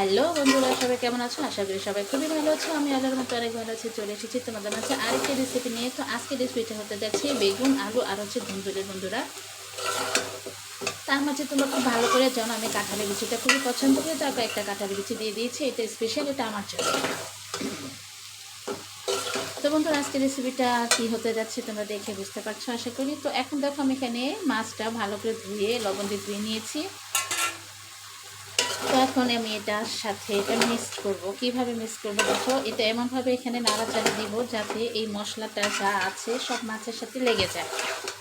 Hello বন্ধুরা, সবাই কেমন আছো? আশা করি সবাই খুবই ভালো আছো। আমি আল্লাহর মতো অনেক ভালো আছি। চলে এসেছি তোমাদের মাঝে আরেকটি রেসিপি নিয়ে। তো আজকে রেসিপিটা হতে যাচ্ছে বেগুন, আলু আর হচ্ছে ধুন্দুলের বন্ধুরা। তার মাঝে তোমরা খুব ভালো করে জানো আমি কাঁঠালের বিচিটা খুবই পছন্দ করি, তার একটা কাঁঠালের বিচি দিয়ে দিয়েছি। এটা স্পেশাল, এটা আমার জন্য। তো বন্ধুরা, আজকে রেসিপিটা কী হতে যাচ্ছে তোমরা দেখে বুঝতে পারছো আশা করি। তো এখন দেখো আমি এখানে মাছটা ভালো করে ধুয়ে লবণ দিয়ে ধুয়ে নিয়েছি। তো এখন আমি এটার সাথে এটা মিক্সড করব। কিভাবে মিক্স করবো দেখো, এটা এমনভাবে এখানে নাড়াচাড়া দিব যাতে এই মশলাটা যা আছে সব মাছের সাথে লেগে যায়।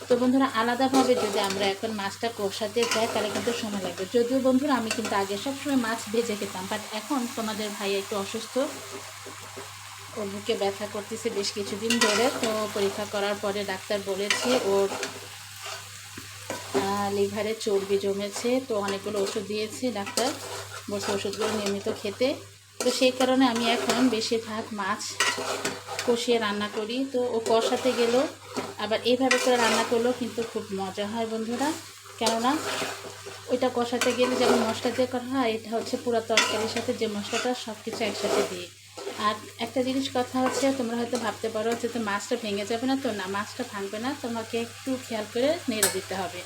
তো বন্ধুরা, আলাদাভাবে যদি আমরা এখন মাছটা কষাতে যাই তাহলে কিন্তু সময় লাগবে। যদিও বন্ধুরা আমি কিন্তু আগে সবসময় মাছ ভেজে খেতাম, বাট এখন তোমাদের ভাই একটু অসুস্থ, ওর বুকে ব্যথা করতেছে বেশ কিছুদিন ধরে। তো পরীক্ষা করার পরে ডাক্তার বলেছে ওর লিভারে চর্বি জমেছে। তো অনেকগুলো ওষুধ দিয়েছে ডাক্তার, বলছে ওষুধগুলো নিয়মিত খেতে। তো সেই কারণে আমি এখন বেশিরভাগ মাছ কষিয়ে রান্না করি। তো ও কষাতে গেলেও আবার এইভাবে করে রান্না করলেও কিন্তু খুব মজা হয় বন্ধুরা। কেননা ওইটা কষাতে গেলে যেমন মশলা দিয়ে করা হয়, এটা হচ্ছে পুরো তরকারির সাথে যে মশলাটা সব কিছু একসাথে দিয়ে। আর একটা জিনিস কথা হচ্ছে, তোমরা হয়তো ভাবতে পারো যে তো মাছটা ভেঙে যাবে না। তো না, মাছটা ভাঙবে না, তোমাকে একটু খেয়াল করে নেড়ে দিতে হবে।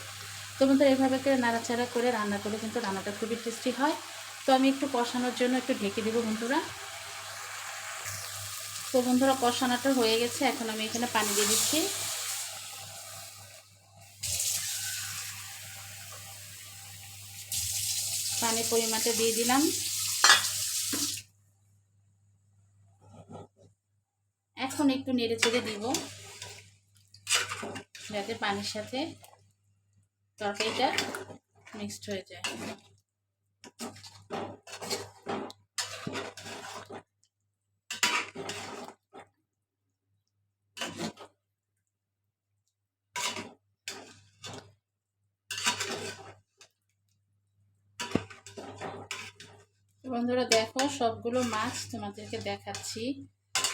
তো বন্ধুরা, এভাবে করে নাড়াচাড়া করে রান্না করলে কিন্তু রান্নাটা খুবই টেস্টি হয়। তো আমি একটু কষানোর জন্য একটু ঢেকে দেবো বন্ধুরা। তো বন্ধুরা, কষানোটা হয়ে গেছে, এখন আমি এখানে পানি দিয়ে দিচ্ছি। পানির পরিমাণটা দিয়ে দিলাম। এখন একটু নেড়ে চেড়ে দিব যাতে পানির সাথে তরকারিটা মিক্সড হয়ে যায়। বন্ধুরা দেখো, সবগুলো মাছ তোমাদেরকে দেখাচ্ছি।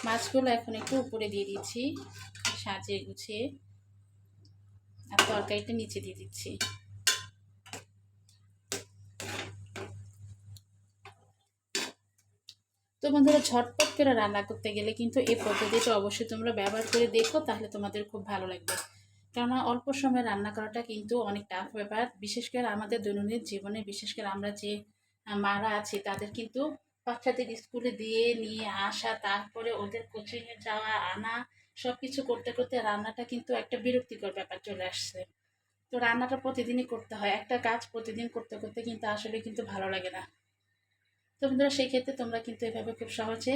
মাছগুলো এখন একটু উপরে দিয়ে দিচ্ছি সাজিয়ে গুছিয়ে, আর তরকারিটা নিচে দিয়ে দিচ্ছি। তো বন্ধুরা, ঝটপট করে রান্না করতে গেলে কিন্তু এই পদ্ধতিটা অবশ্যই তোমরা ব্যবহার করে দেখো, তাহলে তোমাদের খুব ভালো লাগবে। কেননা অল্প সময় রান্না করাটা কিন্তু অনেক টাফ ব্যাপার, বিশেষ করে আমাদের দৈনন্দিন জীবনে। বিশেষ করে আমরা যে মারা আছি তাদের কিন্তু বাচ্চাদের স্কুলে দিয়ে নিয়ে আসা, তারপরে ওদের কোচিংয়ে যাওয়া আনা, সব কিছু করতে করতে রান্নাটা কিন্তু একটা বিরক্তিকর ব্যাপার চলে আসছে। তো রান্নাটা প্রতিদিনই করতে হয়, একটা কাজ প্রতিদিন করতে করতে কিন্তু আসলে কিন্তু ভালো লাগে না। তো বন্ধুরা, সেই ক্ষেত্রে তোমরা কিন্তু এভাবে খুব সহজে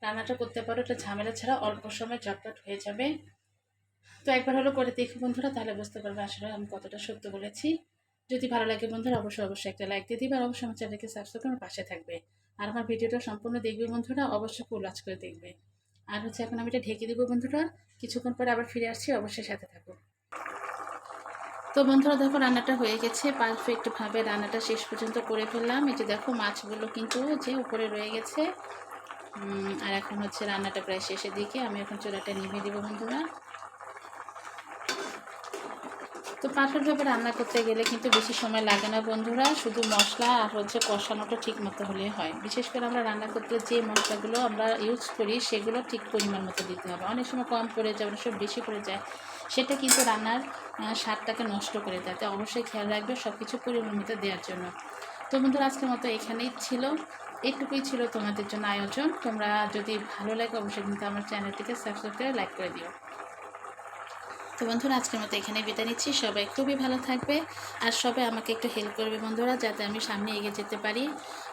রান্নাটা করতে পারো, এটা ঝামেলা ছাড়া অল্প সময় ঝটপট হয়ে যাবে। তো একবার হলো করে দেখো বন্ধুরা, তাহলে বুঝতে পারবে আসলে আমি কতটা সত্য বলেছি। যদি ভালো লাগে বন্ধুরা, অবশ্যই একটা লাইক দিয়ে দিবে, আর অবশ্যই আমার চ্যানেলকে সাবস্ক্রাইব করে পাশে থাকবে। আর আমার ভিডিওটা সম্পূর্ণ দেখবে বন্ধুরা, অবশ্যই ফুল ওয়াচ করে দেখবে। আর হচ্ছে এখন আমি এটা ঢেকে দেবো বন্ধুরা, কিছুক্ষণ পরে আবার ফিরে আসছি, অবশ্যই সাথে থাকো। তো বন্ধুরা দেখো, রান্নাটা হয়ে গেছে পারফেক্টভাবে, রান্নাটা শেষ পর্যন্ত করে ফেললাম। এই যে দেখো, মাছগুলো কিন্তু যে উপরে রয়ে গেছে। আর এখন হচ্ছে রান্নাটা প্রায় শেষের দিকে, আমি এখন চুলাটা নিভিয়ে দেবো বন্ধুরা। তো পারফেক্টভাবে রান্না করতে গেলে কিন্তু বেশি সময় লাগে না বন্ধুরা, শুধু মশলা আর হচ্ছে কষানোটা ঠিক মতো হলেই হয়। বিশেষ করে আমরা রান্না করতে যে মশলাগুলো আমরা ইউজ করি সেগুলো ঠিক পরিমাণ মতো দিতে হবে। অনেক সময় কম পড়ে যায়, অনেক সময় বেশি পড়ে যায়, সেটা কিন্তু রান্নার স্বাদটাকে নষ্ট করে দেয়। তাই অবশ্যই খেয়াল রাখবে সব কিছু পরিমাণ মতো দেওয়ার জন্য। তো বন্ধুরা, আজকের মতো এখানেই ছিল, এইটুকুই ছিল তোমাদের জন্য আয়োজন। তোমরা যদি ভালো লাগে অবশ্যই কিন্তু আমার চ্যানেলটিকে সাবস্ক্রাইব করে লাইক করে দিও। তো বন্ধুরা, আজকের মতো এখানে বিদায় নিচ্ছি। সবাই খুবই ভালো থাকবে, আর সবাই আমাকে একটু হেল্প করবে বন্ধুরা, যাতে আমি সামনে এগিয়ে যেতে পারি।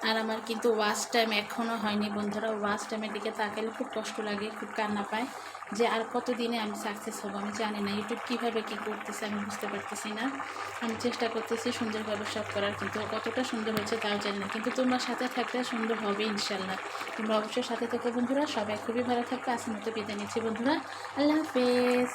আর আমার কিন্তু ওয়াচ টাইম এখনও হয়নি বন্ধুরা। ওয়াচ টাইমের দিকে তাকালে খুব কষ্ট লাগে, খুব কান্না পায় যে আর কতদিনে আমি সাকসেস হবো। আমি জানি না ইউটিউব কীভাবে কী করতেছে, আমি বুঝতে পারতেছি না। আমি চেষ্টা করতেছি সুন্দরভাবে সব করার, কিন্তু কতটা সুন্দর হয়েছে তাও জানি না। কিন্তু তোমার সাথে থাকলে সুন্দর হবে ইনশাল্লাহ। তোমরা অবশ্যই সাথে থেকো বন্ধুরা। সবাই খুবই ভালো থাকবে। আজকের মতো বিদায় নিচ্ছি বন্ধুরা। আল্লাহ হাফেজ।